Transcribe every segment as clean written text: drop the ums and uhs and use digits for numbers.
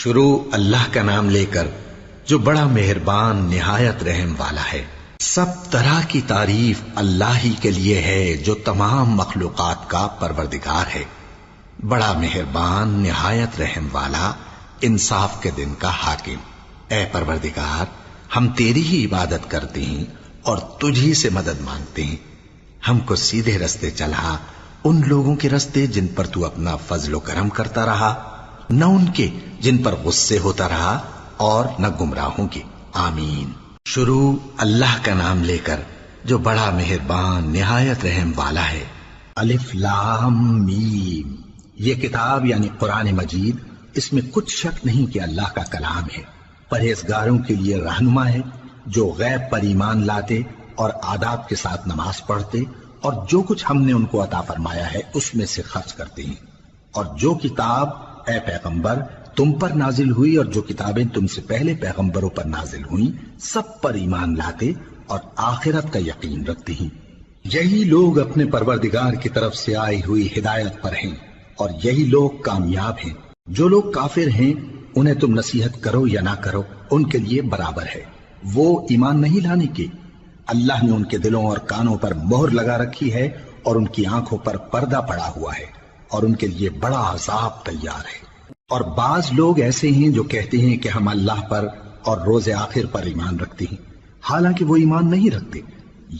شروع اللہ کا نام لے کر جو بڑا مہربان نہایت رحم والا ہے۔ سب طرح کی تعریف اللہ ہی کے لیے ہے جو تمام مخلوقات کا پروردگار ہے، بڑا مہربان نہایت رحم والا، انصاف کے دن کا حاکم۔ اے پروردگار، ہم تیری ہی عبادت کرتے ہیں اور تجھی سے مدد مانگتے ہیں۔ ہم کو سیدھے رستے چلا، ان لوگوں کے رستے جن پر تو اپنا فضل و کرم کرتا رہا، نہ ان کے جن پر غصے ہوتا رہا، اور نہ گمراہوں کے۔ آمین۔ شروع اللہ کا نام لے کر جو بڑا مہربان نہایت رحم والا ہے۔ الف لام میم۔ یہ کتاب یعنی قرآن مجید، اس میں کچھ شک نہیں کہ اللہ کا کلام ہے، پرہیزگاروں کے لیے رہنما ہے، جو غیب پر ایمان لاتے اور آداب کے ساتھ نماز پڑھتے اور جو کچھ ہم نے ان کو عطا فرمایا ہے اس میں سے خرچ کرتے ہیں، اور جو کتاب اے پیغمبر تم پر نازل ہوئی اور جو کتابیں تم سے پہلے پیغمبروں پر نازل ہوئیں سب پر ایمان لاتے اور آخرت کا یقین رکھتے ہیں۔ یہی لوگ اپنے پروردگار کی طرف سے آئی ہوئی ہدایت پر ہیں اور یہی لوگ کامیاب ہیں۔ جو لوگ کافر ہیں انہیں تم نصیحت کرو یا نہ کرو ان کے لیے برابر ہے، وہ ایمان نہیں لانے کے۔ اللہ نے ان کے دلوں اور کانوں پر مہر لگا رکھی ہے اور ان کی آنکھوں پر پردہ پڑا ہوا ہے اور ان کے لیے بڑا عذاب تیار ہے۔ اور بعض لوگ ایسے ہیں جو کہتے ہیں کہ ہم اللہ پر اور روز آخر پر ایمان رکھتے ہیں، حالانکہ وہ ایمان نہیں رکھتے۔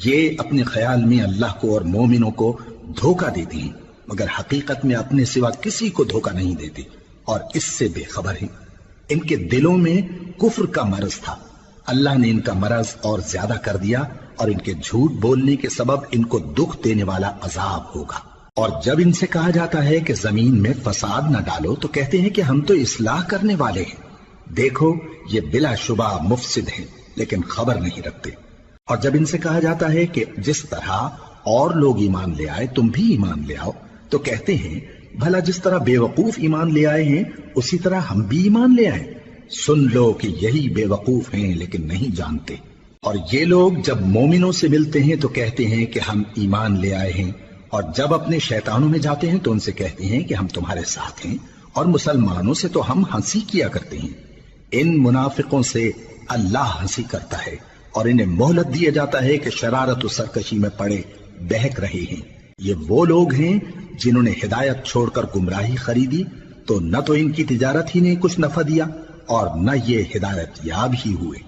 یہ اپنے خیال میں اللہ کو اور مومنوں کو دھوکہ دیتے ہیں، مگر حقیقت میں اپنے سوا کسی کو دھوکہ نہیں دیتے اور اس سے بے خبر ہیں۔ ان کے دلوں میں کفر کا مرض تھا، اللہ نے ان کا مرض اور زیادہ کر دیا اور ان کے جھوٹ بولنے کے سبب ان کو دکھ دینے والا عذاب ہوگا۔ اور جب ان سے کہا جاتا ہے کہ زمین میں فساد نہ ڈالو تو کہتے ہیں کہ ہم تو اصلاح کرنے والے ہیں۔ دیکھو یہ بلا شبہ مفسد ہیں لیکن خبر نہیں رکھتے۔ اور جب ان سے کہا جاتا ہے کہ جس طرح اور لوگ ایمان لے آئے تم بھی ایمان لے آؤ تو کہتے ہیں بھلا جس طرح بے وقوف ایمان لے آئے ہیں اسی طرح ہم بھی ایمان لے آئیں۔ سن لو کہ یہی بے وقوف ہیں لیکن نہیں جانتے۔ اور یہ لوگ جب مومنوں سے ملتے ہیں تو کہتے ہیں کہ ہم ایمان لے آئے ہیں، اور جب اپنے شیطانوں میں جاتے ہیں تو ان سے کہتے ہیں کہ ہم تمہارے ساتھ ہیں، اور مسلمانوں سے تو ہم ہنسی کیا کرتے ہیں۔ ان منافقوں سے اللہ ہنسی کرتا ہے اور انہیں مہلت دیا جاتا ہے کہ شرارت و سرکشی میں پڑے بہک رہے ہیں۔ یہ وہ لوگ ہیں جنہوں نے ہدایت چھوڑ کر گمراہی خریدی، تو نہ تو ان کی تجارت ہی نے کچھ نفع دیا اور نہ یہ ہدایت یاب ہی ہوئے۔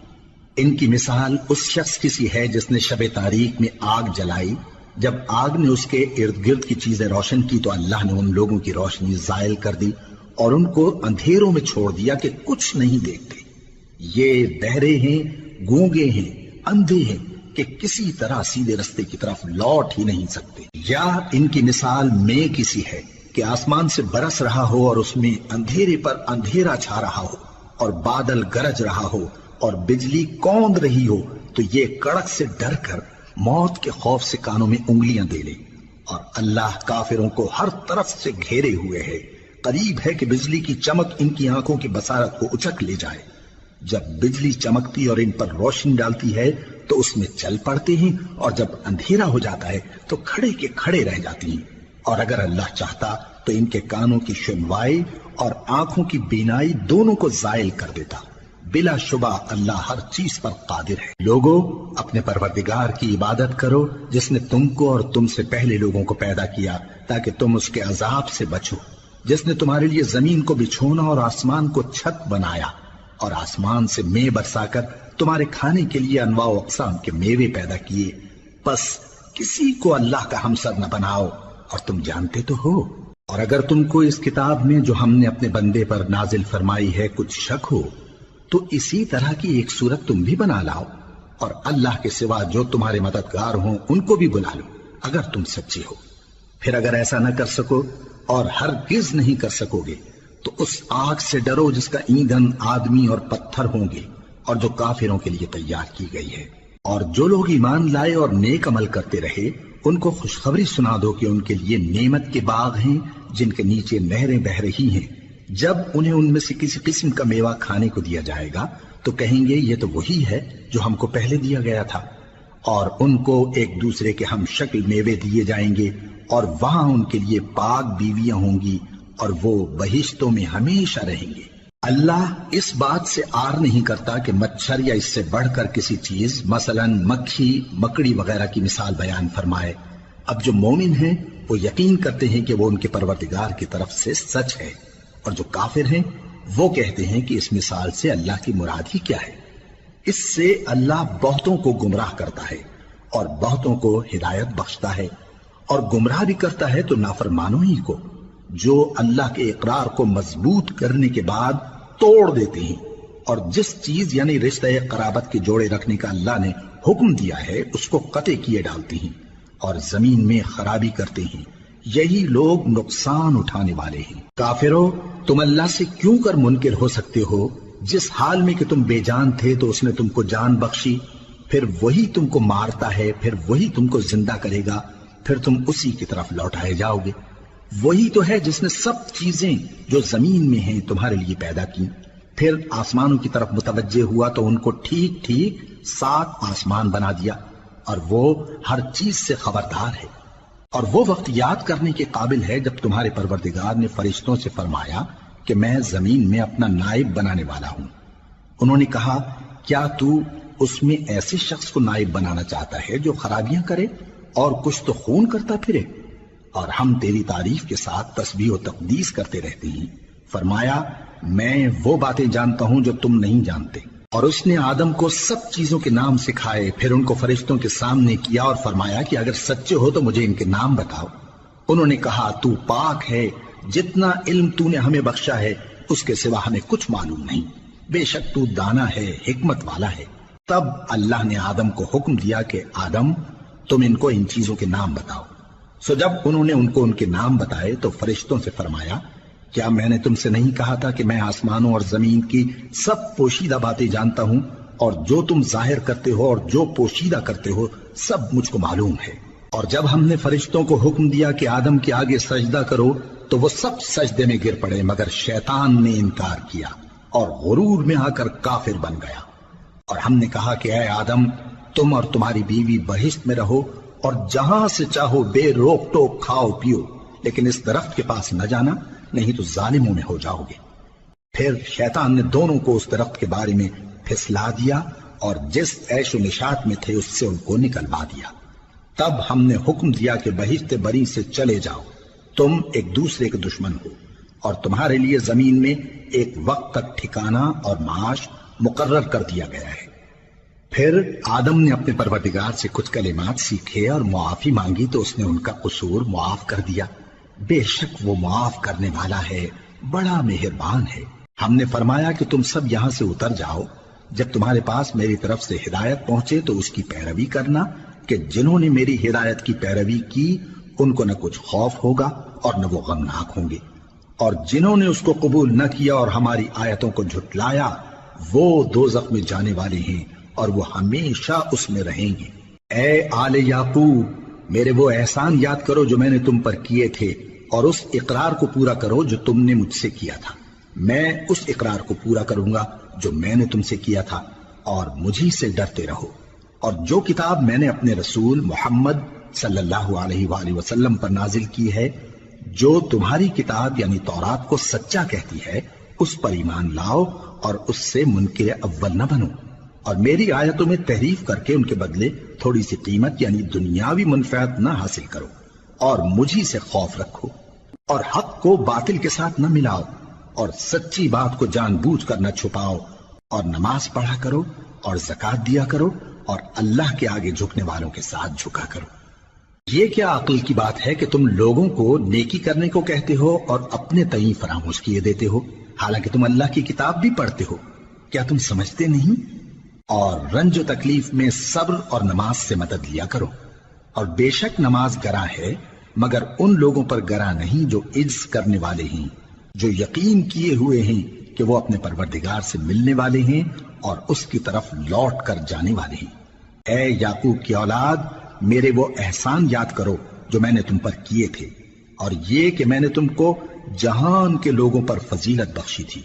ان کی مثال اس شخص کی سی ہے جس نے شب تاریک میں آگ جلائی، جب آگ نے اس کے ارد گرد کی چیزیں روشن کی تو اللہ نے ان لوگوں کی روشنی زائل کر دی اور ان کو اندھیروں میں چھوڑ دیا کہ کچھ نہیں دیکھتے۔ یہ بہرے ہیں، گونگے ہیں، اندھے ہیں کہ کسی طرح سیدھے رستے کی طرف لوٹ ہی نہیں سکتے۔ یا ان کی مثال میں کسی ہے کہ آسمان سے برس رہا ہو اور اس میں اندھیرے پر اندھیرا چھا رہا ہو اور بادل گرج رہا ہو اور بجلی کوند رہی ہو، تو یہ کڑک سے ڈر کر موت کے خوف سے کانوں میں انگلیاں دے لے۔ اور اللہ کافروں کو ہر طرف سے گھیرے ہوئے ہے، قریب ہے کہ بجلی کی چمک ان کی آنکھوں کی بصارت کو اچک لے جائے۔ جب بجلی چمکتی اور ان پر روشنی ڈالتی ہے تو اس میں چل پڑتے ہیں، اور جب اندھیرا ہو جاتا ہے تو کھڑے کے کھڑے رہ جاتی ہیں۔ اور اگر اللہ چاہتا تو ان کے کانوں کی سنوائی اور آنکھوں کی بینائی دونوں کو زائل کر دیتا۔ بلا شبہ اللہ ہر چیز پر قادر ہے۔ لوگو اپنے پروردگار کی عبادت کرو جس نے تم کو اور تم سے پہلے لوگوں کو پیدا کیا تاکہ تم اس کے عذاب سے بچو، جس نے تمہارے لیے زمین کو بچھونا اور آسمان کو چھت بنایا، اور آسمان سے مے برسا کر تمہارے کھانے کے لیے انواع و اقسام کے میوے پیدا کیے۔ پس کسی کو اللہ کا ہمسر نہ بناؤ، اور تم جانتے تو ہو۔ اور اگر تم کو اس کتاب میں جو ہم نے اپنے بندے پر نازل فرمائی ہے کچھ شک ہو تو اسی طرح کی ایک صورت تم بھی بنا لاؤ، اور اللہ کے سوا جو تمہارے مددگار ہوں ان کو بھی بلا لو اگر تم سچے ہو۔ پھر اگر ایسا نہ کر سکو اور ہرگز نہیں کر سکو گے تو اس آگ سے ڈرو جس کا ایندھن آدمی اور پتھر ہوں گے اور جو کافروں کے لیے تیار کی گئی ہے۔ اور جو لوگ ایمان لائے اور نیک عمل کرتے رہے ان کو خوشخبری سنا دو کہ ان کے لیے نعمت کے باغ ہیں جن کے نیچے نہریں بہہ رہی ہیں۔ جب انہیں ان میں سے کسی قسم کا میوہ کھانے کو دیا جائے گا تو کہیں گے یہ تو وہی ہے جو ہم کو پہلے دیا گیا تھا، اور ان کو ایک دوسرے کے ہم شکل میوے دیے جائیں گے، اور وہاں ان کے لیے پاک بیویاں ہوں گی اور وہ بہشتوں میں ہمیشہ رہیں گے۔ اللہ اس بات سے آر نہیں کرتا کہ مچھر یا اس سے بڑھ کر کسی چیز مثلاً مکھی مکڑی وغیرہ کی مثال بیان فرمائے۔ اب جو مومن ہیں وہ یقین کرتے ہیں کہ وہ ان کے پروردگار کی طرف سے سچ ہے، اور جو کافر ہیں وہ کہتے ہیں کہ اس مثال سے اللہ کی مراد ہی کیا ہے۔ اس سے اللہ بہتوں کو گمراہ کرتا ہے اور بہتوں کو ہدایت بخشتا ہے، اور گمراہ بھی کرتا ہے تو نافرمانوں ہی کو، جو اللہ کے اقرار کو مضبوط کرنے کے بعد توڑ دیتے ہیں، اور جس چیز یعنی رشتہ قرابت کے جوڑے رکھنے کا اللہ نے حکم دیا ہے اس کو قطع کیے ڈالتے ہیں اور زمین میں خرابی کرتے ہیں۔ یہی لوگ نقصان اٹھانے والے ہیں۔ کافرو، تم اللہ سے کیوں کر منکر ہو سکتے ہو؟ جس حال میں کہ تم بے جان تھے تو اس نے تم کو جان بخشی، پھر وہی تم کو مارتا ہے، پھر وہی تم کو زندہ کرے گا، پھر تم اسی کی طرف لوٹائے جاؤ گے۔ وہی تو ہے جس نے سب چیزیں جو زمین میں ہیں تمہارے لیے پیدا کی، پھر آسمانوں کی طرف متوجہ ہوا تو ان کو ٹھیک ٹھیک 7 آسمان بنا دیا، اور وہ ہر چیز سے خبردار ہے۔ اور وہ وقت یاد کرنے کے قابل ہے جب تمہارے پروردگار نے فرشتوں سے فرمایا کہ میں زمین میں اپنا نائب بنانے والا ہوں۔ انہوں نے کہا، کیا تو اس میں ایسے شخص کو نائب بنانا چاہتا ہے جو خرابیاں کرے اور کچھ تو خون کرتا پھرے؟ اور ہم تیری تعریف کے ساتھ تسبیح و تقدیس کرتے رہتے ہیں۔ فرمایا، میں وہ باتیں جانتا ہوں جو تم نہیں جانتے۔ اور اس نے آدم کو سب چیزوں کے نام سکھائے، پھر ان کو فرشتوں کے سامنے کیا اور فرمایا کہ اگر سچے ہو تو مجھے ان کے نام بتاؤ۔ انہوں نے کہا، تو پاک ہے، جتنا علم تو نے ہمیں بخشا ہے اس کے سوا ہمیں کچھ معلوم نہیں، بے شک تو دانا ہے، حکمت والا ہے۔ تب اللہ نے آدم کو حکم دیا کہ آدم، تم ان کو ان چیزوں کے نام بتاؤ۔ سو جب انہوں نے ان کو ان کے نام بتائے تو فرشتوں سے فرمایا، کیا میں نے تم سے نہیں کہا تھا کہ میں آسمانوں اور زمین کی سب پوشیدہ باتیں جانتا ہوں، اور جو تم ظاہر کرتے ہو اور جو پوشیدہ کرتے ہو سب مجھ کو معلوم ہے۔ اور جب ہم نے فرشتوں کو حکم دیا کہ آدم کے آگے سجدہ کرو تو وہ سب سجدے میں گر پڑے مگر شیطان نے انکار کیا اور غرور میں آ کر کافر بن گیا۔ اور ہم نے کہا کہ اے آدم، تم اور تمہاری بیوی بہشت میں رہو اور جہاں سے چاہو بے روک ٹوک کھاؤ پیو، لیکن اس درخت کے پاس نہ جانا، نہیں تو ظالموں میں ہو جاؤ گے۔ پھر شیطان نے دونوں کو اس درخت کے بارے میں پھسلا دیا اور جس عیش و نشاط میں تھے اس سے ان کو نکلوا دیا۔ تب ہم نے حکم دیا کہ بہشت بری سے چلے جاؤ، تم ایک دوسرے کے دشمن ہو، اور تمہارے لیے زمین میں ایک وقت تک ٹھکانہ اور معاش مقرر کر دیا گیا ہے۔ پھر آدم نے اپنے پروردگار سے کچھ کلمات سیکھے اور معافی مانگی تو اس نے ان کا قصور معاف کر دیا۔ بے شک وہ معاف کرنے والا ہے، بڑا مہربان ہے۔ ہم نے فرمایا کہ تم سب یہاں سے اتر جاؤ، جب تمہارے پاس میری طرف سے ہدایت پہنچے تو اس کی پیروی کرنا، کہ جنہوں نے میری ہدایت کی پیروی کی ان کو نہ کچھ خوف ہوگا اور نہ وہ غمناک ہوں گے، اور جنہوں نے اس کو قبول نہ کیا اور ہماری آیتوں کو جھٹلایا وہ دوزخ میں جانے والے ہیں اور وہ ہمیشہ اس میں رہیں گے۔ اے آل یعقوب، میرے وہ احسان یاد کرو جو میں نے تم پر کیے تھے، اور اس اقرار کو پورا کرو جو تم نے مجھ سے کیا تھا۔ میں اس اقرار کو پورا کروں گا جو میں نے تم سے کیا تھا، اور مجھی سے ڈرتے رہو۔ اور جو کتاب میں نے اپنے رسول محمد صلی اللہ علیہ وآلہ وسلم پر نازل کی ہے، جو تمہاری کتاب یعنی تورات کو سچا کہتی ہے، اس پر ایمان لاؤ اور اس سے منکر اول نہ بنو، اور میری آیتوں میں تحریف کر کے ان کے بدلے تھوڑی سی قیمت یعنی دنیاوی منفعت نہ حاصل کرو، اور مجھی سے خوف رکھو، اور حق کو باطل کے ساتھ نہ ملاؤ، اور سچی بات کو جان بوجھ کر نہ چھپاؤ، اور نماز پڑھا کرو اور زکوٰۃ دیا کرو، اور اللہ کے آگے جھکنے والوں کے ساتھ جھکا کرو۔ یہ کیا عقل کی بات ہے کہ تم لوگوں کو نیکی کرنے کو کہتے ہو اور اپنے تئیں فراموش کیے دیتے ہو، حالانکہ تم اللہ کی کتاب بھی پڑھتے ہو؟ کیا تم سمجھتے نہیں؟ اور رنج و تکلیف میں صبر اور نماز سے مدد لیا کرو، اور بے شک نماز گراں ہے مگر ان لوگوں پر گراں نہیں جو عجز کرنے والے ہیں، جو یقین کیے ہوئے ہیں کہ وہ اپنے پروردگار سے ملنے والے ہیں اور اس کی طرف لوٹ کر جانے والے ہیں۔ اے یعقوب کی اولاد، میرے وہ احسان یاد کرو جو میں نے تم پر کیے تھے، اور یہ کہ میں نے تم کو جہان کے لوگوں پر فضیلت بخشی تھی۔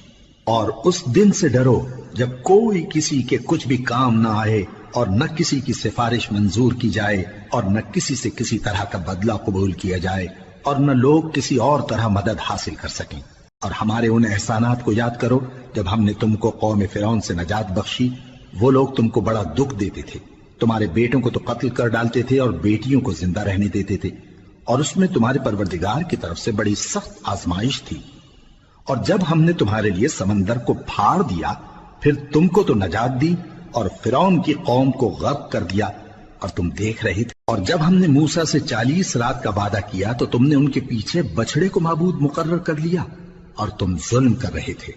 اور اس دن سے ڈرو جب کوئی کسی کے کچھ بھی کام نہ آئے، اور نہ کسی کی سفارش منظور کی جائے، اور نہ کسی سے کسی طرح کا بدلہ قبول کیا جائے، اور نہ لوگ کسی اور طرح مدد حاصل کر سکیں۔ اور ہمارے ان احسانات کو یاد کرو جب ہم نے تم کو قوم فرعون سے نجات بخشی، وہ لوگ تم کو بڑا دکھ دیتے تھے، تمہارے بیٹوں کو تو قتل کر ڈالتے تھے اور بیٹیوں کو زندہ رہنے دیتے تھے، اور اس میں تمہارے پروردگار کی طرف سے بڑی سخت آزمائش تھی۔ اور جب ہم نے تمہارے لیے سمندر کو پھاڑ دیا، پھر تم کو تو نجات دی اور فرعون کی قوم کو غرق کر دیا، اور تم دیکھ رہے تھے۔ اور جب ہم نے موسیٰ سے 40 رات کا وعدہ کیا تو تم نے ان کے پیچھے بچڑے کو معبود مقرر کر لیا اور تم ظلم کر رہے تھے۔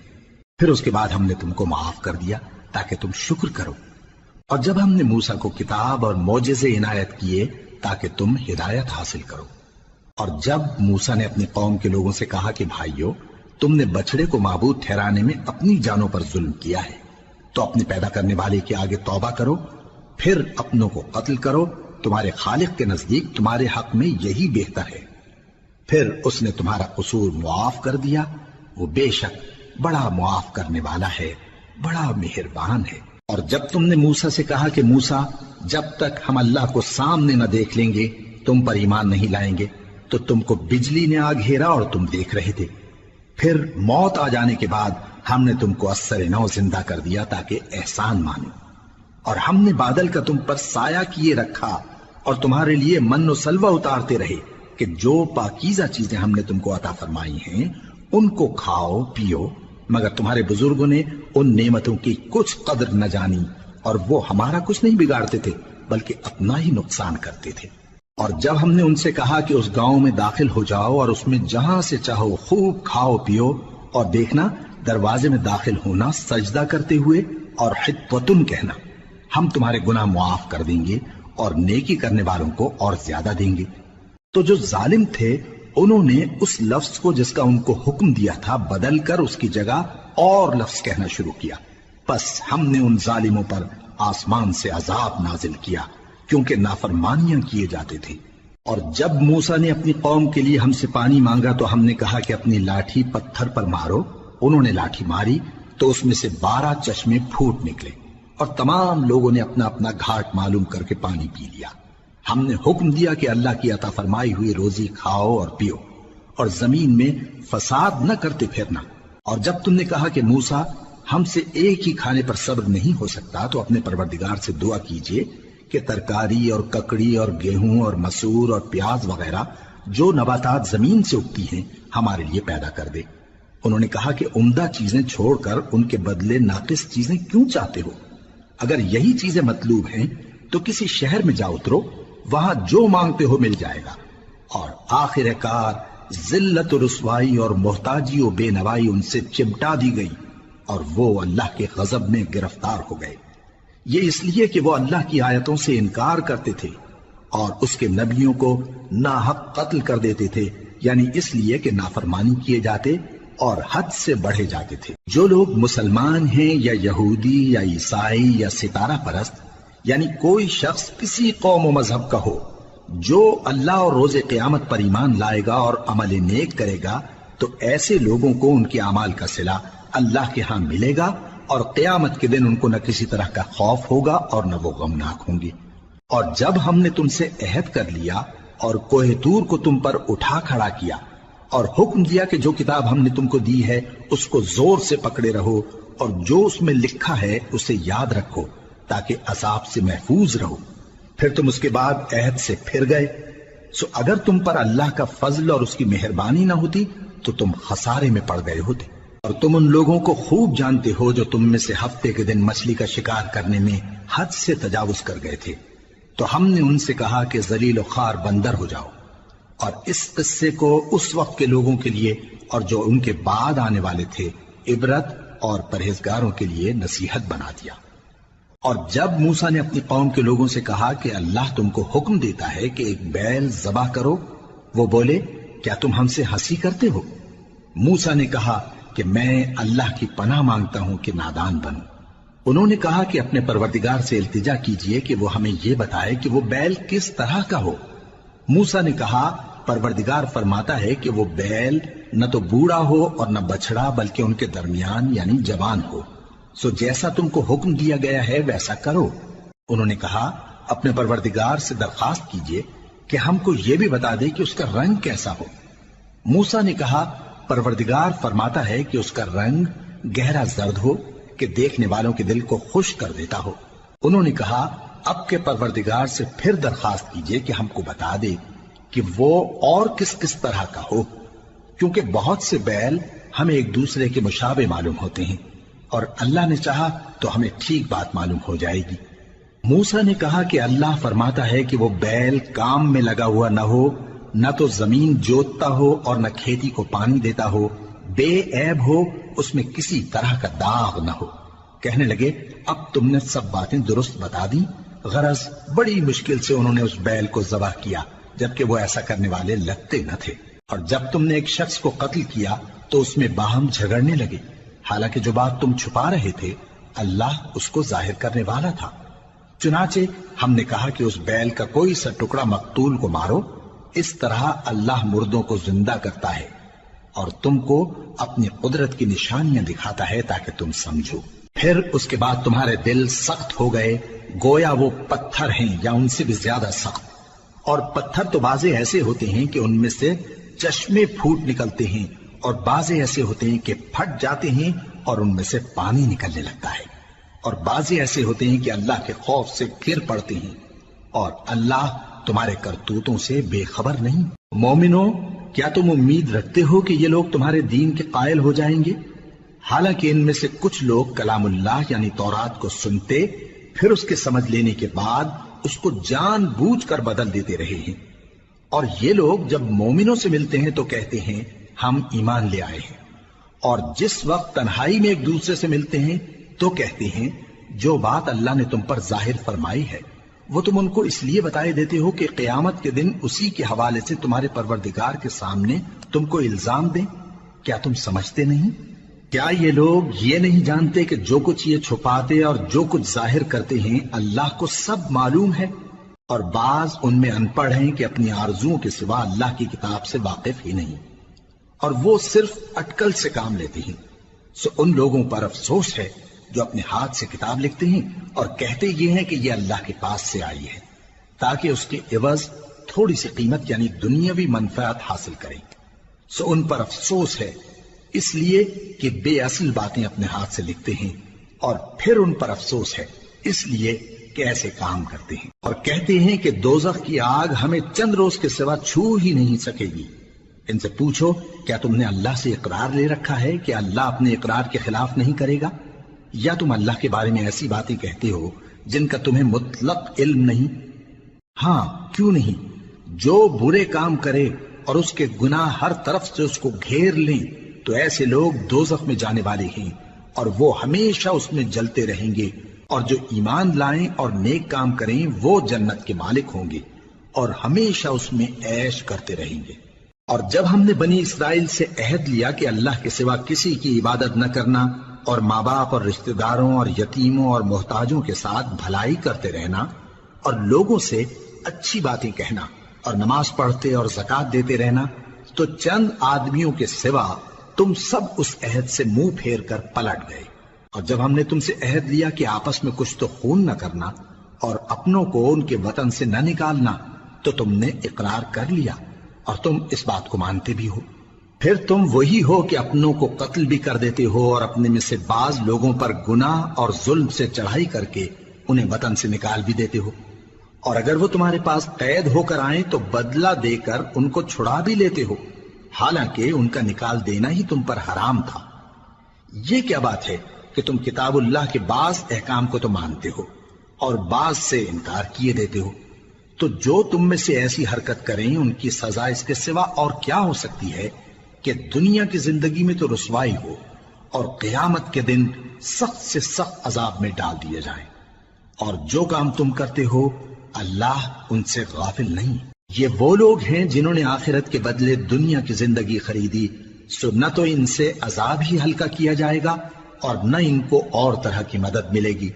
پھر اس کے بعد ہم نے تم کو معاف کر دیا تاکہ تم شکر کرو۔ اور جب ہم نے موسیٰ کو کتاب اور معجزے عنایت کیے تاکہ تم ہدایت حاصل کرو۔ اور جب موسیٰ نے اپنی قوم کے لوگوں سے کہا کہ بھائیو، تم نے بچڑے کو معبود ٹھہرانے میں اپنی جانوں پر ظلم کیا ہے، تو اپنے پیدا کرنے والے کے آگے توبہ کرو، پھر اپنوں کو قتل کرو، تمہارے خالق کے نزدیک تمہارے حق میں یہی بہتر ہے۔ پھر اس نے تمہارا قصور معاف کر دیا، وہ بے شک بڑا معاف کرنے والا ہے، بڑا مہربان ہے۔ اور جب تم نے موسیٰ سے کہا کہ موسیٰ، جب تک ہم اللہ کو سامنے نہ دیکھ لیں گے تم پر ایمان نہیں لائیں گے، تو تم کو بجلی نے آ گھیرا اور تم دیکھ رہے تھے۔ پھر موت آ جانے کے بعد ہم نے تم کو اثر نو زندہ کر دیا تاکہ احسان مانو۔ اور ہم نے بادل کا تم پر سایہ کیے رکھا اور تمہارے لیے من و سلوہ اتارتے رہے کہ جو پاکیزہ چیزیں ہم نے تم کو عطا فرمائی ہیں ان کو کھاؤ پیو، مگر تمہارے بزرگوں نے ان نعمتوں کی کچھ قدر نہ جانی، اور وہ ہمارا کچھ نہیں بگاڑتے تھے بلکہ اپنا ہی نقصان کرتے تھے۔ اور جب ہم نے ان سے کہا کہ اس گاؤں میں داخل ہو جاؤ اور اس میں جہاں سے چاہو خوب کھاؤ پیو، اور دیکھنا دروازے میں داخل ہونا سجدہ کرتے ہوئے اور حطوتن کہنا، ہم تمہارے گناہ معاف کر دیں گے اور نیکی کرنے والوں کو اور زیادہ دیں گے۔ تو جو ظالم تھے انہوں نے اس لفظ کو جس کا ان کو حکم دیا تھا بدل کر اس کی جگہ اور لفظ کہنا شروع کیا، پس ہم نے ان ظالموں پر آسمان سے عذاب نازل کیا کیونکہ نافرمانیاں کیے جاتے تھے۔ اور جب موسیٰ نے اپنی قوم کے لیے ہم سے پانی مانگا تو ہم نے کہا کہ اپنی لاٹھی پتھر پر مارو۔ انہوں نے لاٹھی ماری تو اس میں سے 12 چشمے پھوٹ نکلے اور تمام لوگوں نے اپنا اپنا گھاٹ معلوم کر کے پانی پی لیا۔ ہم نے حکم دیا کہ اللہ کی عطا فرمائی ہوئی روزی کھاؤ اور پیو اور زمین میں فساد نہ کرتے پھرنا۔ اور جب تم نے کہا کہ موسیٰ ہم سے ایک ہی کھانے پر صبر نہیں ہو سکتا تو اپنے پروردگار سے دعا کیجئے کہ ترکاری اور ککڑی اور گیہوں اور مسور اور پیاز وغیرہ جو نباتات زمین سے اگتی ہیں ہمارے لیے پیدا کر دے۔ انہوں نے کہا کہ عمدہ چیزیں چھوڑ کر ان کے بدلے ناقص چیزیں کیوں چاہتے ہو؟ اگر یہی چیزیں مطلوب ہیں تو کسی شہر میں جا اترو، وہاں جو مانگتے ہو مل جائے گا۔ اور آخر کار ذلت و رسوائی اور محتاجی و بے نوائی ان سے چمٹا دی گئی اور وہ اللہ کے غضب میں گرفتار ہو گئے، یہ اس لیے کہ وہ اللہ کی آیتوں سے انکار کرتے تھے اور اس کے نبیوں کو ناحق قتل کر دیتے تھے، یعنی اس لیے کہ نافرمانی کیے جاتے اور حد سے بڑھے جاتے تھے۔ جو لوگ مسلمان ہیں یا یہودی یا عیسائی یا ستارہ پرست، یعنی کوئی شخص کسی قوم و مذہب کا ہو، جو اللہ اور روز قیامت پر ایمان لائے گا اور عمل نیک کرے گا تو ایسے لوگوں کو ان کے اعمال کا صلہ اللہ کے ہاں ملے گا، اور قیامت کے دن ان کو نہ کسی طرح کا خوف ہوگا اور نہ وہ غمناک ہوں گے۔ اور جب ہم نے تم سے عہد کر لیا اور کوہ طور کو تم پر اٹھا کھڑا کیا اور حکم دیا کہ جو کتاب ہم نے تم کو دی ہے اس کو زور سے پکڑے رہو اور جو اس میں لکھا ہے اسے یاد رکھو تاکہ عذاب سے محفوظ رہو، پھر تم اس کے بعد عہد سے پھر گئے، سو اگر تم پر اللہ کا فضل اور اس کی مہربانی نہ ہوتی تو تم خسارے میں پڑ گئے ہوتے۔ اور تم ان لوگوں کو خوب جانتے ہو جو تم میں سے ہفتے کے دن مچھلی کا شکار کرنے میں حد سے تجاوز کر گئے تھے، تو ہم نے ان سے کہا کہ ذلیل و خوار بندر ہو جاؤ، اور اس قصے کو اس وقت کے لوگوں کے لیے اور جو ان کے بعد آنے والے تھے عبرت اور پرہیزگاروں کے لیے نصیحت بنا دیا۔ اور جب موسیٰ نے اپنی قوم کے لوگوں سے کہا کہ اللہ تم کو حکم دیتا ہے کہ ایک بیل ذبح کرو، وہ بولے کیا تم ہم سے ہنسی کرتے ہو؟ موسیٰ نے کہا کہ میں اللہ کی پناہ مانگتا ہوں کہ نادان بنوں۔ انہوں نے کہا کہ اپنے پروردگار سے التجا کیجئے کہ وہ ہمیں یہ بتائے کہ وہ بیل کس طرح کا ہو۔ موسیٰ نے کہا پروردگار فرماتا ہے کہ وہ بیل نہ تو بوڑھا ہو اور نہ بچڑا بلکہ ان کے درمیان یعنی جوان ہو، سو جیسا تم کو حکم دیا گیا ہے ویسا کرو۔ انہوں نے کہا اپنے پروردگار سے درخواست کیجئے کہ ہم کو یہ بھی بتا دے کہ اس کا رنگ کیسا ہو۔ موسیٰ نے کہا پروردگار فرماتا ہے کہ اس کا رنگ گہرا زرد ہو کہ دیکھنے والوں کے دل کو خوش کر دیتا ہو۔ انہوں نے کہا اب کے پروردگار سے پھر درخواست کیجئے کہ ہم کو بتا دے کہ وہ اور کس کس طرح کا ہو، کیونکہ بہت سے بیل ہمیں ایک دوسرے کے مشابہ معلوم ہوتے ہیں، اور اللہ نے چاہا تو ہمیں ٹھیک بات معلوم ہو جائے گی۔ موسیٰ نے کہا کہ اللہ فرماتا ہے کہ وہ بیل کام میں لگا ہوا نہ ہو، نہ تو زمین جوتتا ہو اور نہ کھیتی کو پانی دیتا ہو، بے عیب ہو، اس میں کسی طرح کا داغ نہ ہو۔ کہنے لگے اب تم نے سب باتیں درست بتا دی۔ غرض بڑی مشکل سے انہوں نے اس بیل کو ذبح کیا، جبکہ وہ ایسا کرنے والے لگتے نہ تھے۔ اور جب تم نے ایک شخص کو قتل کیا تو اس میں باہم جھگڑنے لگے، حالانکہ جو بات تم چھپا رہے تھے اللہ اس کو ظاہر کرنے والا تھا۔ چنانچہ ہم نے کہا کہ اس بیل کا کوئی سا ٹکڑا مقتول کو مارو، اس طرح اللہ مردوں کو زندہ کرتا ہے اور تم کو اپنی قدرت کی نشانیاں دکھاتا ہے تاکہ تم سمجھو۔ پھر اس کے بعد تمہارے دل سخت ہو گئے، گویا وہ پتھر ہیں یا ان سے بھی زیادہ سخت۔ اور پتھر تو بعضے ایسے ہوتے ہیں کہ ان میں سے چشمے پھوٹ نکلتے ہیں، اور بعضے ایسے ہوتے ہیں کہ پھٹ جاتے ہیں اور ان میں سے پانی نکلنے لگتا ہے، اور بعضے ایسے ہوتے ہیں کہ اللہ کے خوف سے گر پڑتے ہیں، اور اللہ تمہارے کرتوتوں سے بے خبر نہیں۔ مومنو، کیا تم امید رکھتے ہو کہ یہ لوگ تمہارے دین کے قائل ہو جائیں گے؟ حالانکہ ان میں سے کچھ لوگ کلام اللہ یعنی تورات کو سنتے، پھر اس کے سمجھ لینے کے بعد اس کو جان بوجھ کر بدل دیتے رہے ہیں، اور یہ لوگ جب مومنوں سے ملتے ہیں تو کہتے ہیں ہم ایمان لے آئے ہیں، اور جس وقت تنہائی میں ایک دوسرے سے ملتے ہیں تو کہتے ہیں جو بات اللہ نے تم پر ظاہر فرمائی ہے وہ تم ان کو اس لیے بتائے دیتے ہو کہ قیامت کے دن اسی کے حوالے سے تمہارے پروردگار کے سامنے تم کو الزام دیں۔ کیا تم سمجھتے نہیں؟ کیا یہ لوگ یہ نہیں جانتے کہ جو کچھ یہ چھپاتے اور جو کچھ ظاہر کرتے ہیں اللہ کو سب معلوم ہے؟ اور بعض ان میں ان پڑھ ہیں کہ اپنی آرزوؤں کے سوا اللہ کی کتاب سے واقف ہی نہیں، اور وہ صرف اٹکل سے کام لیتے ہیں۔ سو ان لوگوں پر افسوس ہے جو اپنے ہاتھ سے کتاب لکھتے ہیں اور کہتے یہ ہیں کہ یہ اللہ کے پاس سے آئی ہے، تاکہ اس کے عوض تھوڑی سی قیمت یعنی دنیاوی منفعت حاصل کریں۔ سو ان پر افسوس ہے اس لیے کہ بے اصل باتیں اپنے ہاتھ سے لکھتے ہیں، اور پھر ان پر افسوس ہے اس لیے کہ ایسے کام کرتے ہیں، اور کہتے ہیں کہ دوزخ کی آگ ہمیں چند روز کے سوا چھو ہی نہیں سکے گی۔ ان سے پوچھو کیا تم نے اللہ سے اقرار لے رکھا ہے کہ اللہ اپنے اقرار کے خلاف نہیں کرے گا؟ یا تم اللہ کے بارے میں ایسی باتیں کہتے ہو جن کا تمہیں مطلق علم نہیں؟ ہاں کیوں نہیں، جو برے کام کرے اور اس کے گناہ ہر طرف سے اس کو گھیر لیں تو ایسے لوگ دوزخ میں جانے والے ہیں، اور وہ ہمیشہ اس میں جلتے رہیں گے، اور جو ایمان لائیں اور نیک کام کریں وہ جنت کے مالک ہوں گے اور ہمیشہ اس میں عیش کرتے رہیں گے۔ اور جب ہم نے بنی اسرائیل سے عہد لیا کہ اللہ کے سوا کسی کی عبادت نہ کرنا، اور ماں باپ اور رشتہ داروں اور یتیموں اور محتاجوں کے ساتھ بھلائی کرتے رہنا، اور لوگوں سے اچھی باتیں کہنا، اور نماز پڑھتے اور زکوٰۃ دیتے رہنا، تو چند آدمیوں کے سوا تم سب اس عہد سے منہ پھیر کر پلٹ گئے۔ اور جب ہم نے تم سے عہد لیا کہ آپس میں کچھ تو خون نہ کرنا اور اپنوں کو ان کے وطن سے نہ نکالنا، تو تم نے اقرار کر لیا اور تم اس بات کو مانتے بھی ہو۔ پھر تم وہی ہو کہ اپنوں کو قتل بھی کر دیتے ہو اور اپنے میں سے بعض لوگوں پر گناہ اور ظلم سے چڑھائی کر کے انہیں وطن سے نکال بھی دیتے ہو، اور اگر وہ تمہارے پاس قید ہو کر آئیں تو بدلہ دے کر ان کو چھڑا بھی لیتے ہو، حالانکہ ان کا نکال دینا ہی تم پر حرام تھا۔ یہ کیا بات ہے کہ تم کتاب اللہ کے بعض احکام کو تو مانتے ہو اور بعض سے انکار کیے دیتے ہو؟ تو جو تم میں سے ایسی حرکت کریں ان کی سزا اس کے سوا اور کیا ہو سکتی ہے کہ دنیا کی زندگی میں تو رسوائی ہو اور قیامت کے دن سخت سے سخت عذاب میں ڈال دیے جائیں۔ اور جو کام تم کرتے ہو اللہ ان سے غافل نہیں۔ یہ وہ لوگ ہیں جنہوں نے آخرت کے بدلے دنیا کی زندگی خریدی، سو نہ تو ان سے عذاب ہی ہلکا کیا جائے گا اور نہ ان کو اور طرح کی مدد ملے گی۔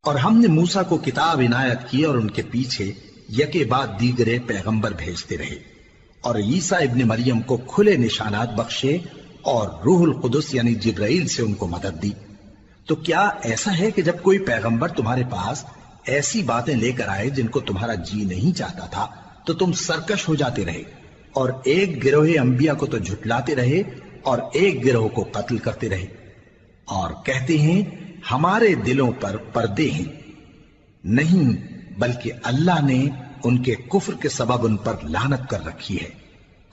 اور ہم نے موسیٰ کو کتاب عنایت کی اور ان کے پیچھے یکے بعد دیگرے پیغمبر بھیجتے رہے، اور عیسیٰ ابن مریم کو کھلے نشانات بخشے اور روح القدس یعنی جبرائیل سے ان کو مدد دی۔ تو کیا ایسا ہے کہ جب کوئی پیغمبر تمہارے پاس ایسی باتیں لے کر آئے جن کو تمہارا جی نہیں چاہتا تھا تو تم سرکش ہو جاتے رہے، اور ایک گروہ انبیاء کو تو جھٹلاتے رہے اور ایک گروہ کو قتل کرتے رہے؟ اور کہتے ہیں ہمارے دلوں پر پردے ہیں، نہیں بلکہ اللہ نے ان کے کفر کے سبب ان پر لعنت کر رکھی ہے،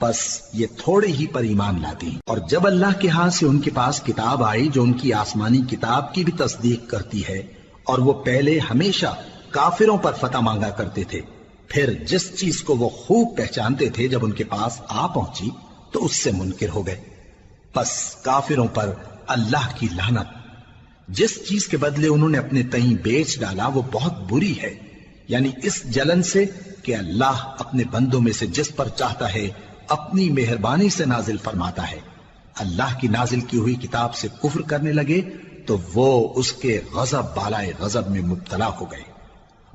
بس یہ تھوڑے ہی پر ایمان لاتے ہیں۔ اور جب اللہ کے ہاں سے ان کے پاس کتاب آئی جو ان کی آسمانی کتاب کی بھی تصدیق کرتی ہے، اور وہ پہلے ہمیشہ کافروں پر فتح مانگا کرتے تھے، پھر جس چیز کو وہ خوب پہچانتے تھے جب ان کے پاس آ پہنچی تو اس سے منکر ہو گئے، بس کافروں پر اللہ کی لعنت۔ جس چیز کے بدلے انہوں نے اپنے تئیں بیچ ڈالا وہ بہت بری ہے، یعنی اس جلن سے کہ اللہ اپنے بندوں میں سے جس پر چاہتا ہے اپنی مہربانی سے نازل فرماتا ہے۔ اللہ کی نازل کی ہوئی کتاب سے کفر کرنے لگے تو وہ اس کے غضب بالائے غضب میں مبتلا ہو گئے،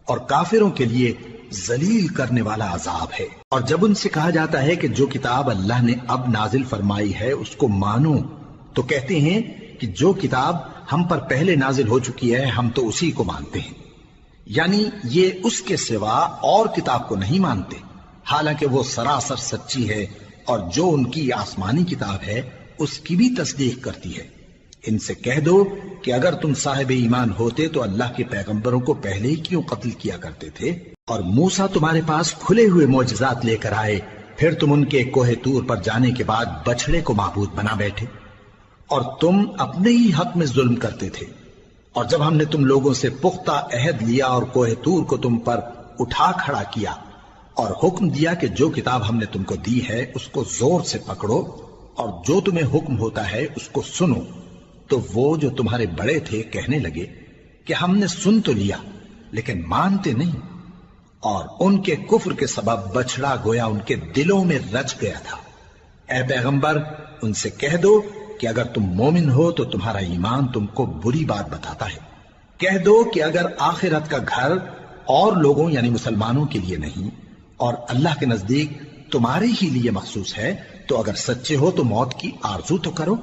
اور کافروں کے لیے ذلیل کرنے والا عذاب ہے۔ اور جب ان سے کہا جاتا ہے کہ جو کتاب اللہ نے اب نازل فرمائی ہے اس کو مانو، تو کہتے ہیں کہ جو کتاب ہم پر پہلے نازل ہو چکی ہے ہم تو اسی کو مانتے ہیں، یعنی یہ اس کے سوا اور کتاب کو نہیں مانتے، حالانکہ وہ سراسر سچی ہے، اور جو ان کی آسمانی کتاب ہے اس کی بھی تصدیق کرتی ہے۔ ان سے کہہ دو کہ اگر تم صاحب ایمان ہوتے تو اللہ کے پیغمبروں کو پہلے ہی کیوں قتل کیا کرتے تھے؟ اور موسیٰ تمہارے پاس کھلے ہوئے معجزات لے کر آئے، پھر تم ان کے کوہ طور پر جانے کے بعد بچڑے کو معبود بنا بیٹھے، اور تم اپنے ہی حق میں ظلم کرتے تھے۔ اور جب ہم نے تم لوگوں سے پختہ عہد لیا اور کوہ طور کو تم پر اٹھا کھڑا کیا اور حکم دیا کہ جو کتاب ہم نے تم کو دی ہے اس کو زور سے پکڑو اور جو تمہیں حکم ہوتا ہے اس کو سنو، تو وہ جو تمہارے بڑے تھے کہنے لگے کہ ہم نے سن تو لیا لیکن مانتے نہیں، اور ان کے کفر کے سبب بچڑا گویا ان کے دلوں میں رچ گیا تھا۔ اے پیغمبر ان سے کہہ دو کہ اگر تم مومن ہو تو تمہارا ایمان تم کو بری بات بتاتا ہے۔ کہہ دو کہ اگر آخرت کا گھر اور لوگوں یعنی مسلمانوں کے لیے نہیں اور اللہ کے نزدیک تمہارے ہی لیے مخصوص ہے تو اگر سچے ہو تو موت کی آرزو تو کرو،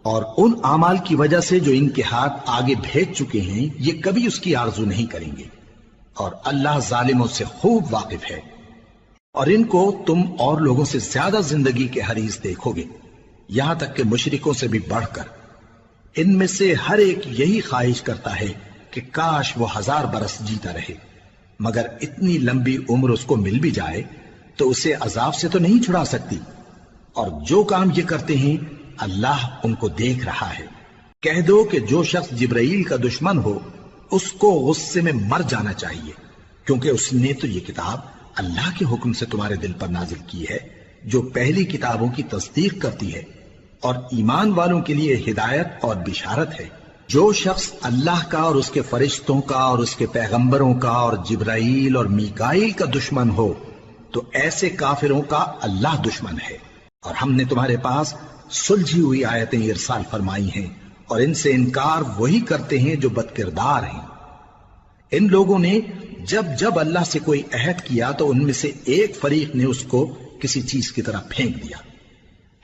اور ان اعمال کی وجہ سے جو ان کے ہاتھ آگے بھیج چکے ہیں یہ کبھی اس کی آرزو نہیں کریں گے، اور اللہ ظالموں سے خوب واقف ہے۔ اور ان کو تم اور لوگوں سے زیادہ زندگی کے حریص دیکھو گے، یہاں تک کہ مشرکوں سے بھی بڑھ کر۔ ان میں سے ہر ایک یہی خواہش کرتا ہے کہ کاش وہ 1000 برس جیتا رہے، مگر اتنی لمبی عمر اس کو مل بھی جائے تو اسے عذاب سے تو نہیں چھڑا سکتی، اور جو کام یہ کرتے ہیں اللہ ان کو دیکھ رہا ہے۔ کہہ دو کہ جو شخص جبرائیل کا دشمن ہو اس کو غصے میں مر جانا چاہیے، کیونکہ اس نے تو یہ کتاب اللہ کے حکم سے تمہارے دل پر نازل کی ہے جو پہلی کتابوں کی تصدیق کرتی ہے، اور ایمان والوں کے لیے ہدایت اور بشارت ہے۔ جو شخص اللہ کا اور اس کے فرشتوں کا اور اس کے پیغمبروں کا اور جبرائیل اور میکائیل کا دشمن ہو تو ایسے کافروں کا اللہ دشمن ہے۔ اور ہم نے تمہارے پاس سلجھی ہوئی آیتیں ارسال فرمائی ہیں، اور ان سے انکار وہی کرتے ہیں جو بد کردار ہیں۔ ان لوگوں نے جب جب اللہ سے کوئی عہد کیا تو ان میں سے ایک فریق نے اس کو کسی چیز کی طرح پھینک دیا۔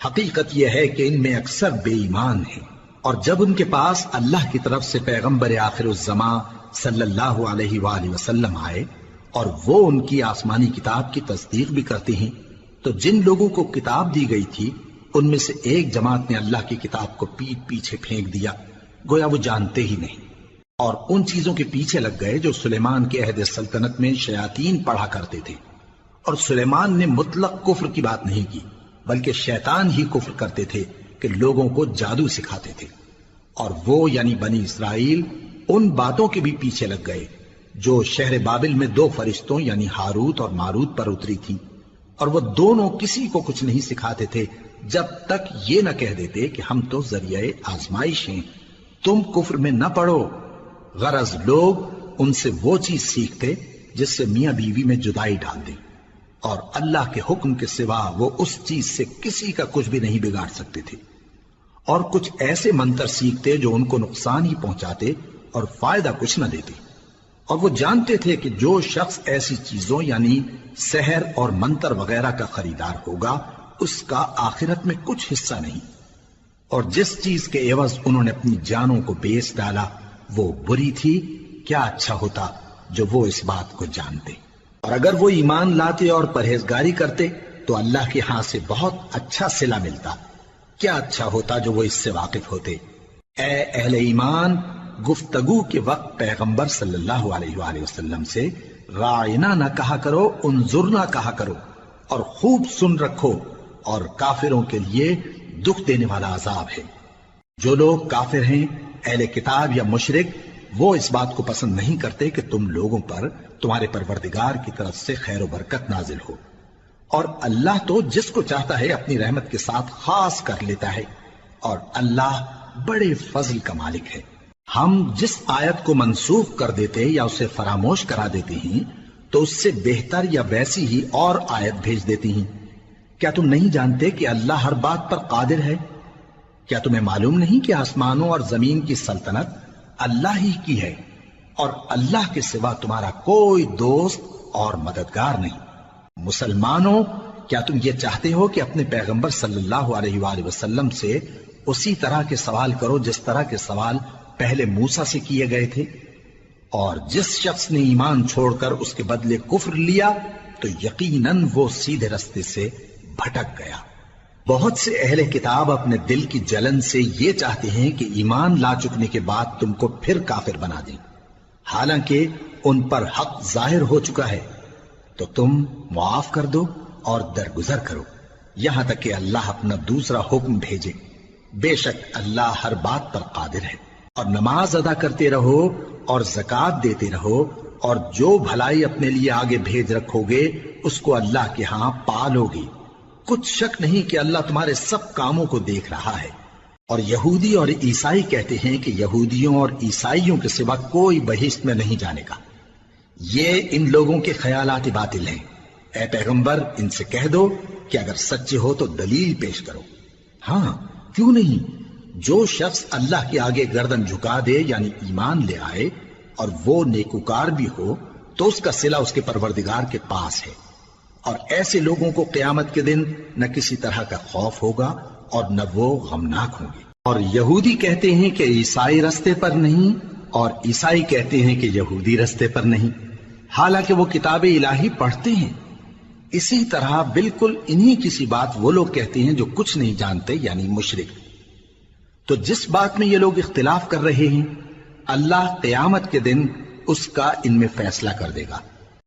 حقیقت یہ ہے کہ ان میں اکثر بے ایمان ہیں، اور جب ان کے پاس اللہ کی طرف سے پیغمبر آخر الزماں صلی اللہ علیہ وآلہ وسلم آئے اور وہ ان کی آسمانی کتاب کی تصدیق بھی کرتے ہیں، تو جن لوگوں کو کتاب دی گئی تھی ان میں سے ایک جماعت نے اللہ کی کتاب کو پیٹ پیچھے پھینک دیا، گویا وہ جانتے ہی نہیں، اور ان چیزوں کے پیچھے لگ گئے جو سلیمان کے عہد سلطنت میں شیاطین پڑھا کرتے تھے۔ اور سلیمان نے مطلق کفر کی بات نہیں کی، بلکہ شیطان ہی کفر کرتے تھے کہ لوگوں کو جادو سکھاتے تھے، اور وہ یعنی بنی اسرائیل ان باتوں کے بھی پیچھے لگ گئے جو شہر بابل میں 2 فرشتوں یعنی ہاروت اور ماروت پر اتری تھی، اور وہ دونوں کسی کو کچھ نہیں سکھاتے تھے جب تک یہ نہ کہہ دیتے کہ ہم تو ذریعہ آزمائش ہیں، تم کفر میں نہ پڑو۔ غرض لوگ ان سے وہ چیز سیکھتے جس سے میاں بیوی میں جدائی ڈال دیں، اور اللہ کے حکم کے سوا وہ اس چیز سے کسی کا کچھ بھی نہیں بگاڑ سکتے تھے، اور کچھ ایسے منتر سیکھتے جو ان کو نقصان ہی پہنچاتے اور فائدہ کچھ نہ دیتے، اور وہ جانتے تھے کہ جو شخص ایسی چیزوں یعنی سحر اور منتر وغیرہ کا خریدار ہوگا اس کا آخرت میں کچھ حصہ نہیں، اور جس چیز کے عوض انہوں نے اپنی جانوں کو بیچ ڈالا وہ بری تھی، کیا اچھا ہوتا جو وہ اس بات کو جانتے۔ اور اگر وہ ایمان لاتے اور پرہیزگاری کرتے تو اللہ کے ہاں سے بہت اچھا صلہ ملتا، کیا اچھا ہوتا جو وہ اس سے واقف ہوتے۔ اے اہل ایمان، گفتگو کے وقت پیغمبر صلی اللہ علیہ وآلہ وسلم سے رائنا نہ کہا کرو، انظرنا کہا کرو، اور خوب سن رکھو، اور کافروں کے لیے دکھ دینے والا عذاب ہے۔ جو لوگ کافر ہیں، اہل کتاب یا مشرک، وہ اس بات کو پسند نہیں کرتے کہ تم لوگوں پر تمہارے پروردگار کی طرف سے خیر و برکت نازل ہو، اور اللہ تو جس کو چاہتا ہے اپنی رحمت کے ساتھ خاص کر لیتا ہے، اور اللہ بڑے فضل کا مالک ہے۔ ہم جس آیت کو منسوخ کر دیتے یا اسے فراموش کرا دیتے ہیں تو اس سے بہتر یا ویسی ہی اور آیت بھیج دیتی ہیں۔ کیا تم نہیں جانتے کہ اللہ ہر بات پر قادر ہے؟ کیا تمہیں معلوم نہیں کہ آسمانوں اور زمین کی سلطنت اللہ ہی کی ہے، اور اللہ کے سوا تمہارا کوئی دوست اور مددگار نہیں؟ مسلمانوں، کیا تم یہ چاہتے ہو کہ اپنے پیغمبر صلی اللہ علیہ وآلہ وسلم سے اسی طرح کے سوال کرو جس طرح کے سوال پہلے موسیٰ سے کیے گئے تھے؟ اور جس شخص نے ایمان چھوڑ کر اس کے بدلے کفر لیا تو یقیناً وہ سیدھے رستے سے بھٹک گیا۔ بہت سے اہل کتاب اپنے دل کی جلن سے یہ چاہتے ہیں کہ ایمان لا چکنے کے بعد تم کو پھر کافر بنا دیں، حالانکہ ان پر حق ظاہر ہو چکا ہے۔ تو تم معاف کر دو اور درگزر کرو یہاں تک کہ اللہ اپنا دوسرا حکم بھیجے۔ بے شک اللہ ہر بات پر قادر ہے۔ اور نماز ادا کرتے رہو اور زکوٰۃ دیتے رہو، اور جو بھلائی اپنے لیے آگے بھیج رکھو گے اس کو اللہ کے ہاں پالو گے۔ کچھ شک نہیں کہ اللہ تمہارے سب کاموں کو دیکھ رہا ہے۔ اور یہودی اور عیسائی کہتے ہیں کہ یہودیوں اور عیسائیوں کے سوا کوئی بہشت میں نہیں جانے کا۔ یہ ان لوگوں کے خیالات باطل ہیں۔ اے پیغمبر، ان سے کہہ دو کہ اگر سچے ہو تو دلیل پیش کرو۔ ہاں، کیوں نہیں؟ جو شخص اللہ کے آگے گردن جھکا دے یعنی ایمان لے آئے اور وہ نیکوکار بھی ہو تو اس کا صلہ اس کے پروردگار کے پاس ہے، اور ایسے لوگوں کو قیامت کے دن نہ کسی طرح کا خوف ہوگا اور نہ وہ غمناک ہوں گے۔ اور یہودی کہتے ہیں کہ عیسائی رستے پر نہیں، اور عیسائی کہتے ہیں کہ یہودی رستے پر نہیں، حالانکہ وہ کتاب الہی پڑھتے ہیں۔ اسی طرح بالکل انہی کسی بات وہ لوگ کہتے ہیں جو کچھ نہیں جانتے یعنی مشرک۔ تو جس بات میں یہ لوگ اختلاف کر رہے ہیں اللہ قیامت کے دن اس کا ان میں فیصلہ کر دے گا۔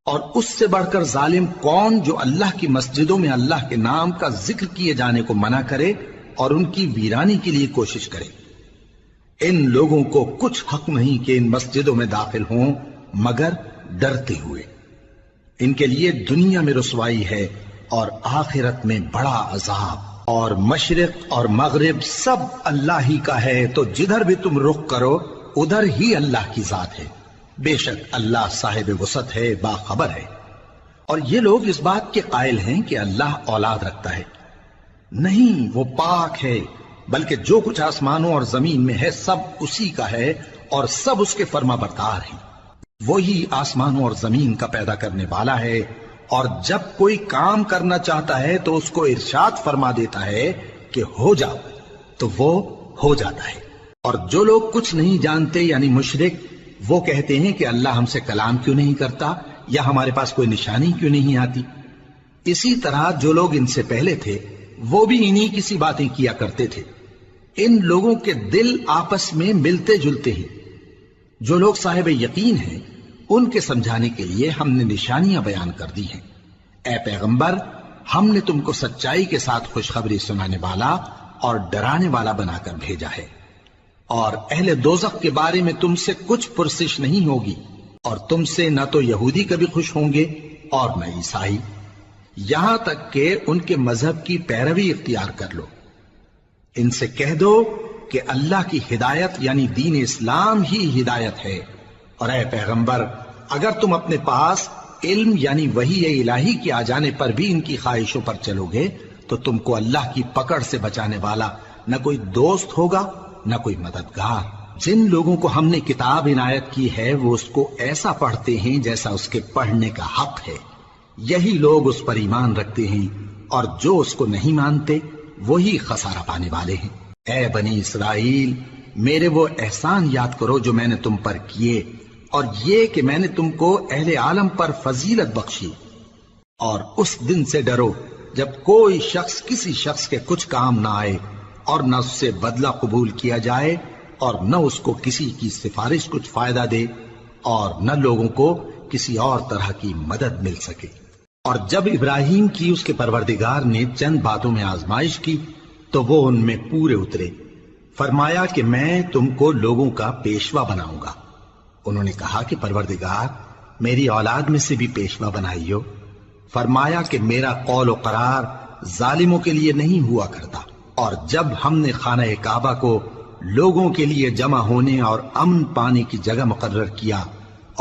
اور اس سے بڑھ کر ظالم کون جو اللہ کی مسجدوں میں اللہ کے نام کا ذکر کیے جانے کو منع کرے اور ان کی ویرانی کے لیے کوشش کرے۔ ان لوگوں کو کچھ حق نہیں کہ ان مسجدوں میں داخل ہوں مگر ڈرتے ہوئے۔ ان کے لیے دنیا میں رسوائی ہے اور آخرت میں بڑا عذاب۔ اور مشرق اور مغرب سب اللہ ہی کا ہے، تو جدھر بھی تم رخ کرو ادھر ہی اللہ کی ذات ہے۔ بے شک اللہ صاحب وسعت ہے، باخبر ہے۔ اور یہ لوگ اس بات کے قائل ہیں کہ اللہ اولاد رکھتا ہے۔ نہیں، وہ پاک ہے، بلکہ جو کچھ آسمانوں اور زمین میں ہے سب اسی کا ہے، اور سب اس کے فرما بردار ہیں۔ وہی آسمانوں اور زمین کا پیدا کرنے والا ہے، اور جب کوئی کام کرنا چاہتا ہے تو اس کو ارشاد فرما دیتا ہے کہ ہو جا، تو وہ ہو جاتا ہے۔ اور جو لوگ کچھ نہیں جانتے یعنی مشرک، وہ کہتے ہیں کہ اللہ ہم سے کلام کیوں نہیں کرتا، یا ہمارے پاس کوئی نشانی کیوں نہیں آتی۔ اسی طرح جو لوگ ان سے پہلے تھے وہ بھی انہی کسی باتیں کیا کرتے تھے۔ ان لوگوں کے دل آپس میں ملتے جلتے ہیں۔ جو لوگ صاحب یقین ہیں ان کے سمجھانے کے لیے ہم نے نشانیاں بیان کر دی ہیں۔ اے پیغمبر، ہم نے تم کو سچائی کے ساتھ خوشخبری سنانے والا اور ڈرانے والا بنا کر بھیجا ہے، اور اہل دوزخ کے بارے میں تم سے کچھ پرسش نہیں ہوگی، اور تم سے نہ تو یہودی کبھی خوش ہوں گے اور نہ عیسائی، یہاں تک کہ ان کے مذہب کی پیروی اختیار کر لو۔ ان سے کہہ دو کہ اللہ کی ہدایت یعنی دین اسلام ہی ہدایت ہے، اور اے پیغمبر اگر تم اپنے پاس علم یعنی وحی الہی کے آ جانے پر بھی ان کی خواہشوں پر چلو گے تو تم کو اللہ کی پکڑ سے بچانے والا نہ کوئی دوست ہوگا نہ کوئی مددگار۔ جن لوگوں کو ہم نے کتاب عنایت کی ہے وہ اس کو ایسا پڑھتے ہیں جیسا اس کے پڑھنے کا حق ہے، یہی لوگ اس پر ایمان رکھتے ہیں، اور جو اس کو نہیں مانتے وہی خسارہ پانے والے ہیں۔ اے بنی اسرائیل، میرے وہ احسان یاد کرو جو میں نے تم پر کیے، اور یہ کہ میں نے تم کو اہل عالم پر فضیلت بخشی۔ اور اس دن سے ڈرو جب کوئی شخص کسی شخص کے کچھ کام نہ آئے اور نہ اس سے بدلہ قبول کیا جائے، اور نہ اس کو کسی کی سفارش کچھ فائدہ دے اور نہ لوگوں کو کسی اور طرح کی مدد مل سکے۔ اور جب ابراہیم کی اس کے پروردگار نے چند باتوں میں آزمائش کی تو وہ ان میں پورے اترے۔ فرمایا کہ میں تم کو لوگوں کا پیشوا بناؤں گا۔ انہوں نے کہا کہ پروردگار میری اولاد میں سے بھی پیشوا بنائیو۔ فرمایا کہ میرا قول و قرار ظالموں کے لیے نہیں ہوا کرتا۔ اور جب ہم نے خانہ کعبہ کو لوگوں کے لیے جمع ہونے اور امن پانے کی جگہ مقرر کیا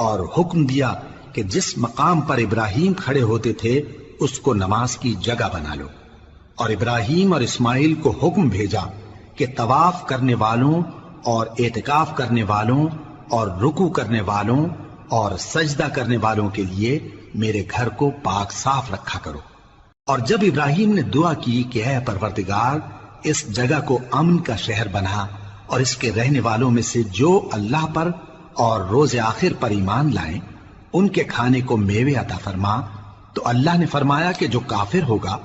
اور حکم دیا کہ جس مقام پر ابراہیم کھڑے ہوتے تھے اس کو نماز کی جگہ بنا لو، اور ابراہیم اور اسماعیل کو حکم بھیجا کہ طواف کرنے والوں اور اعتکاف کرنے والوں اور رکوع کرنے والوں اور سجدہ کرنے والوں کے لیے میرے گھر کو پاک صاف رکھا کرو۔ اور جب ابراہیم نے دعا کی کہ اے پروردگار اس جگہ کو امن کا شہر بنا اور اس کے رہنے والوں میں سے جو اللہ پر اور روز آخر پر ایمان لائیں ان کے کھانے کو میوے عطا فرما، تو اللہ نے فرمایا کہ جو کافر ہوگا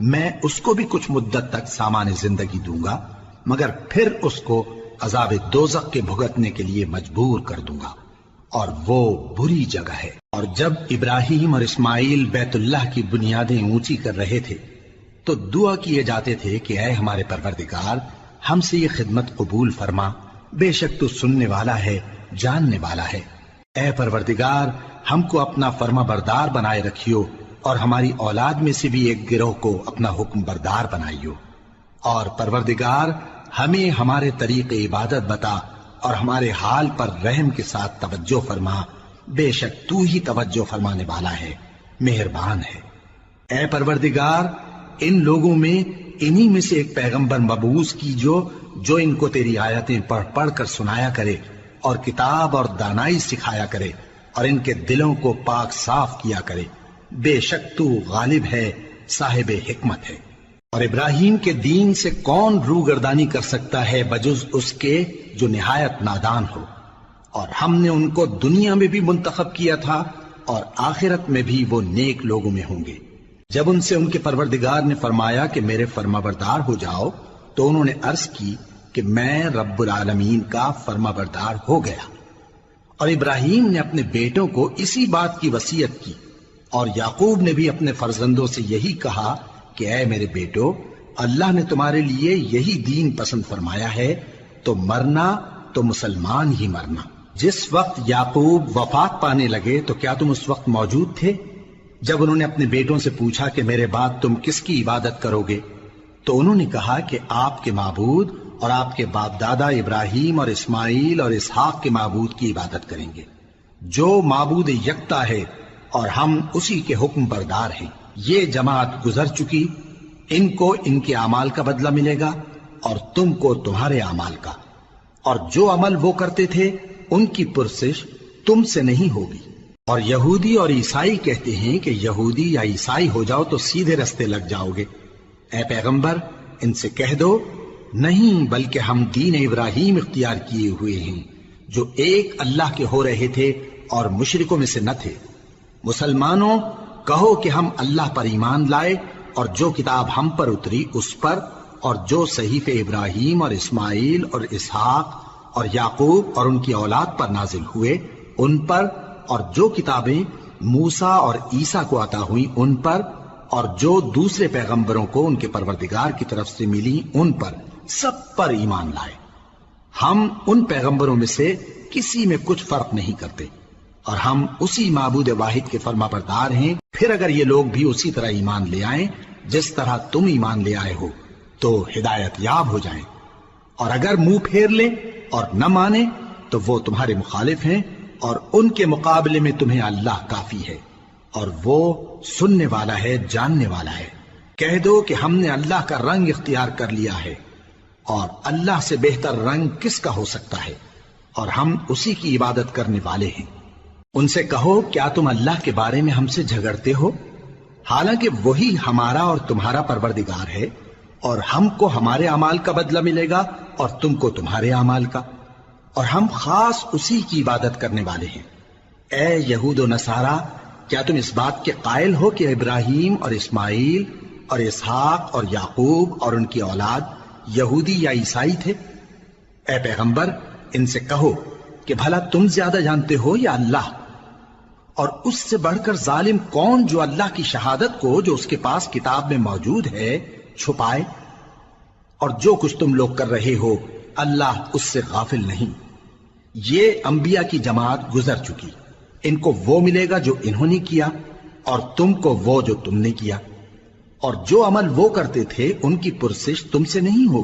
میں اس کو بھی کچھ مدت تک سامان زندگی دوں گا، مگر پھر اس کو عذاب دوزخ کے بھگتنے کے لیے مجبور کر دوں گا، اور وہ بری جگہ ہے۔ اور جب ابراہیم اور اسماعیل بیت اللہ کی بنیادیں اونچی کر رہے تھے تو دعا کیے جاتے تھے کہ اے ہمارے پروردگار ہم سے یہ خدمت قبول فرما، بے شک تو سننے والا ہے، جاننے والا ہے۔ اے پروردگار ہم کو اپنا فرما بردار بنائے رکھیو، اور ہماری اولاد میں سے بھی ایک گروہ کو اپنا حکم بردار بنائیو، اور پروردگار ہمیں ہمارے طریق عبادت بتا اور ہمارے حال پر رحم کے ساتھ توجہ فرما، بے شک تو ہی توجہ فرمانے والا ہے، مہربان ہے۔ اے پروردگار ان لوگوں میں انہی میں سے ایک پیغمبر مبعوث کیجو جو ان کو تیری آیتیں پڑھ پڑھ کر سنایا کرے اور کتاب اور دانائی سکھایا کرے اور ان کے دلوں کو پاک صاف کیا کرے، بے شک تو غالب ہے، صاحب حکمت ہے۔ اور ابراہیم کے دین سے کون روگردانی کر سکتا ہے بجز اس کے جو نہایت نادان ہو، اور ہم نے ان کو دنیا میں بھی منتخب کیا تھا اور آخرت میں بھی وہ نیک لوگوں میں ہوں گے۔ جب ان سے ان کے پروردگار نے فرمایا کہ میرے فرما بردار ہو جاؤ تو انہوں نے عرض کی کہ میں رب العالمین کا فرما بردار ہو گیا۔ اور ابراہیم نے اپنے بیٹوں کو اسی بات کی وصیت کی، اور یعقوب نے بھی اپنے فرزندوں سے یہی کہا کہ اے میرے بیٹو اللہ نے تمہارے لیے یہی دین پسند فرمایا ہے، تو مرنا تو مسلمان ہی مرنا۔ جس وقت یعقوب وفات پانے لگے تو کیا تم اس وقت موجود تھے جب انہوں نے اپنے بیٹوں سے پوچھا کہ میرے بعد تم کس کی عبادت کرو گے؟ تو انہوں نے کہا کہ آپ کے معبود اور آپ کے باپ دادا ابراہیم اور اسماعیل اور اسحاق کے معبود کی عبادت کریں گے، جو معبود یکتا ہے اور ہم اسی کے حکم بردار ہیں۔ یہ جماعت گزر چکی، ان کو ان کے اعمال کا بدلہ ملے گا اور تم کو تمہارے اعمال کا، اور جو عمل وہ کرتے تھے ان کی پرسش تم سے نہیں ہوگی۔ اور یہودی اور عیسائی کہتے ہیں کہ یہودی یا عیسائی ہو جاؤ تو سیدھے رستے لگ جاؤ گے۔ اے پیغمبر ان سے کہہ دو نہیں، بلکہ ہم دین ابراہیم اختیار کیے ہوئے ہیں جو ایک اللہ کے ہو رہے تھے اور مشرکوں میں سے نہ تھے۔ مسلمانوں کہو کہ ہم اللہ پر ایمان لائے اور جو کتاب ہم پر اتری اس پر، اور جو صحیفے ابراہیم اور اسماعیل اور اسحاق اور یعقوب اور ان کی اولاد پر نازل ہوئے ان پر، اور جو کتابیں موسیٰ اور عیسیٰ کو عطا ہوئیں ان پر، اور جو دوسرے پیغمبروں کو ان کے پروردگار کی طرف سے ملی ان پر، سب پر ایمان لائے۔ ہم ان پیغمبروں میں سے کسی میں کچھ فرق نہیں کرتے، اور ہم اسی معبود واحد کے فرما بردار ہیں۔ پھر اگر یہ لوگ بھی اسی طرح ایمان لے آئیں جس طرح تم ایمان لے آئے ہو تو ہدایت یاب ہو جائیں، اور اگر منہ پھیر لیں اور نہ مانیں تو وہ تمہارے مخالف ہیں، اور ان کے مقابلے میں تمہیں اللہ کافی ہے، اور وہ سننے والا ہے، جاننے والا ہے۔ کہہ دو کہ ہم نے اللہ کا رنگ اختیار کر لیا ہے، اور اللہ سے بہتر رنگ کس کا ہو سکتا ہے، اور ہم اسی کی عبادت کرنے والے ہیں۔ ان سے کہو کیا تم اللہ کے بارے میں ہم سے جھگڑتے ہو، حالانکہ وہی ہمارا اور تمہارا پروردگار ہے، اور ہم کو ہمارے اعمال کا بدلہ ملے گا اور تم کو تمہارے اعمال کا، اور ہم خاص اسی کی عبادت کرنے والے ہیں۔ اے یہود و نصارا کیا تم اس بات کے قائل ہو کہ ابراہیم اور اسماعیل اور اسحاق اور یعقوب اور ان کی اولاد یہودی یا عیسائی تھے؟ اے پیغمبر ان سے کہو کہ بھلا تم زیادہ جانتے ہو یا اللہ؟ اور اس سے بڑھ کر ظالم کون جو اللہ کی شہادت کو جو اس کے پاس کتاب میں موجود ہے چھپائے؟ اور جو کچھ تم لوگ کر رہے ہو اللہ اس سے غافل نہیں۔ یہ انبیاء کی جماعت گزر چکی، ان کو وہ ملے گا جو انہوں نے کیا اور تم کو وہ جو تم نے کیا، اور جو عمل وہ کرتے تھے ان کی پرسش تم سے نہیں ہوگی۔